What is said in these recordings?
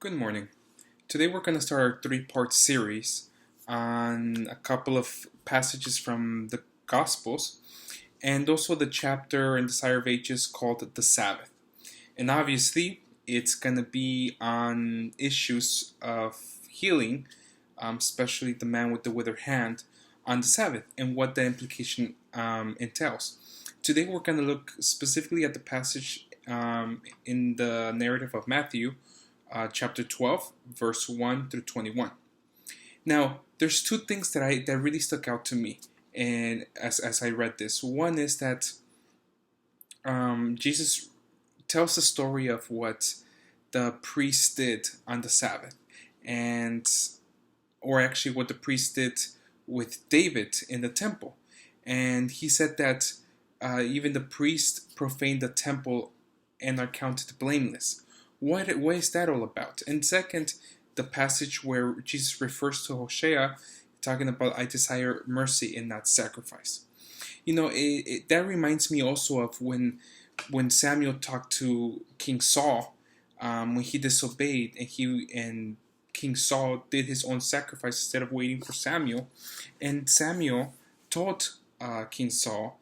Good morning. Today we're going to start our three-part series on a couple of passages from the Gospels and also the chapter in the Desire of Ages called the Sabbath. And obviously, it's going to be on issues of healing, especially the man with the withered hand on the Sabbath and what the implication entails. Today we're going to look specifically at the passage in the narrative of Matthew, chapter 12, verse 1 through 21. Now, there's two things that really stuck out to me, and as I read this. One is that Jesus tells the story of what the priest did on the Sabbath, or actually what the priest did with David in the temple. And he said that even the priest profaned the temple and are counted blameless. What is that all about? And second, the passage where Jesus refers to Hosea, talking about I desire mercy and not sacrifice. That reminds me also of when Samuel talked to King Saul, when he disobeyed and King Saul did his own sacrifice instead of waiting for Samuel, and Samuel told King Saul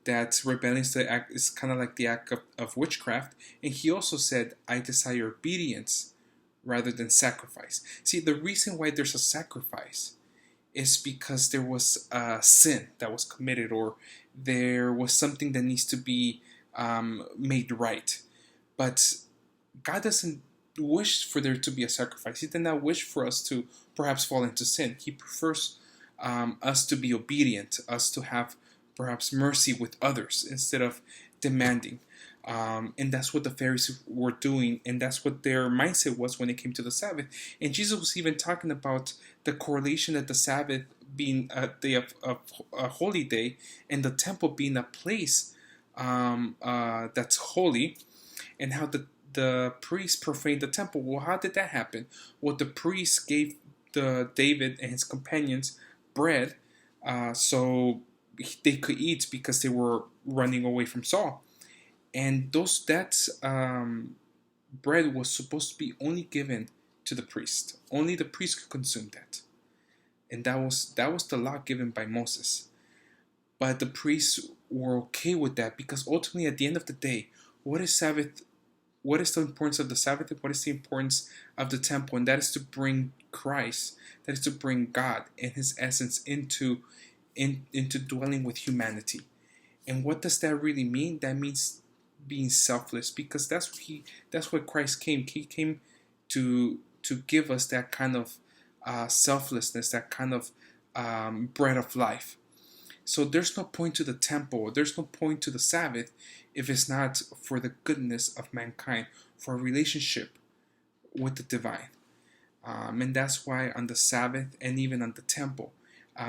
that rebellion is kind of like the act of witchcraft. And he also said, I desire obedience rather than sacrifice. See, the reason why there's a sacrifice is because there was a sin that was committed, or there was something that needs to be made right. But God doesn't wish for there to be a sacrifice. He did not wish for us to perhaps fall into sin. He prefers us to be obedient, us to have perhaps mercy with others instead of demanding. And that's what the Pharisees were doing, and that's what their mindset was when it came to the Sabbath. And Jesus was even talking about the correlation that the Sabbath being a day of a holy day, and the temple being a place that's holy, and how the priests profaned the temple. Well, how did that happen? Well, the priests gave David and his companions bread, so they could eat because they were running away from Saul. And bread was supposed to be only given to the priest. Only the priest could consume that. And that was the law given by Moses. But the priests were okay with that because ultimately at the end of the day, what is Sabbath? What is the importance of the Sabbath? What is the importance of the temple? And that is to bring Christ. That is to bring God and His essence into dwelling with humanity. And what does that really mean? That means being selfless, because that's what Christ came. He came to give us that kind of selflessness, that kind of bread of life. So there's no point to the temple, there's no point to the Sabbath if it's not for the goodness of mankind, for a relationship with the divine. And that's why on the Sabbath and even on the temple,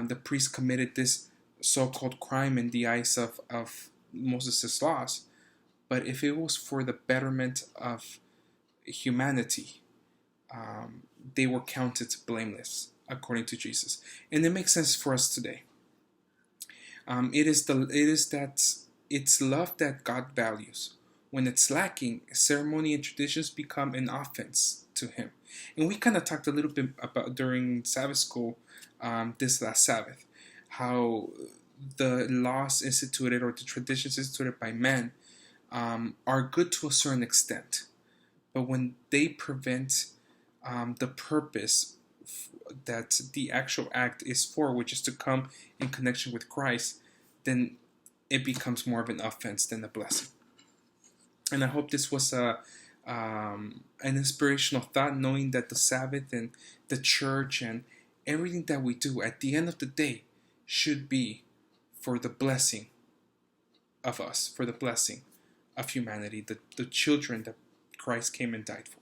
the priest committed this so-called crime in the eyes of Moses' laws. But if it was for the betterment of humanity, they were counted blameless according to Jesus. And it makes sense for us today. It's love that God values. When it's lacking, ceremony and traditions become an offense to Him. And we kind of talked a little bit about during Sabbath school this last Sabbath, how the laws instituted or the traditions instituted by man are good to a certain extent. But when they prevent the purpose that the actual act is for, which is to come in connection with Christ, then it becomes more of an offense than a blessing. And I hope this was an inspirational thought, knowing that the Sabbath and the church and everything that we do at the end of the day should be for the blessing of us, for the blessing of humanity, the children that Christ came and died for.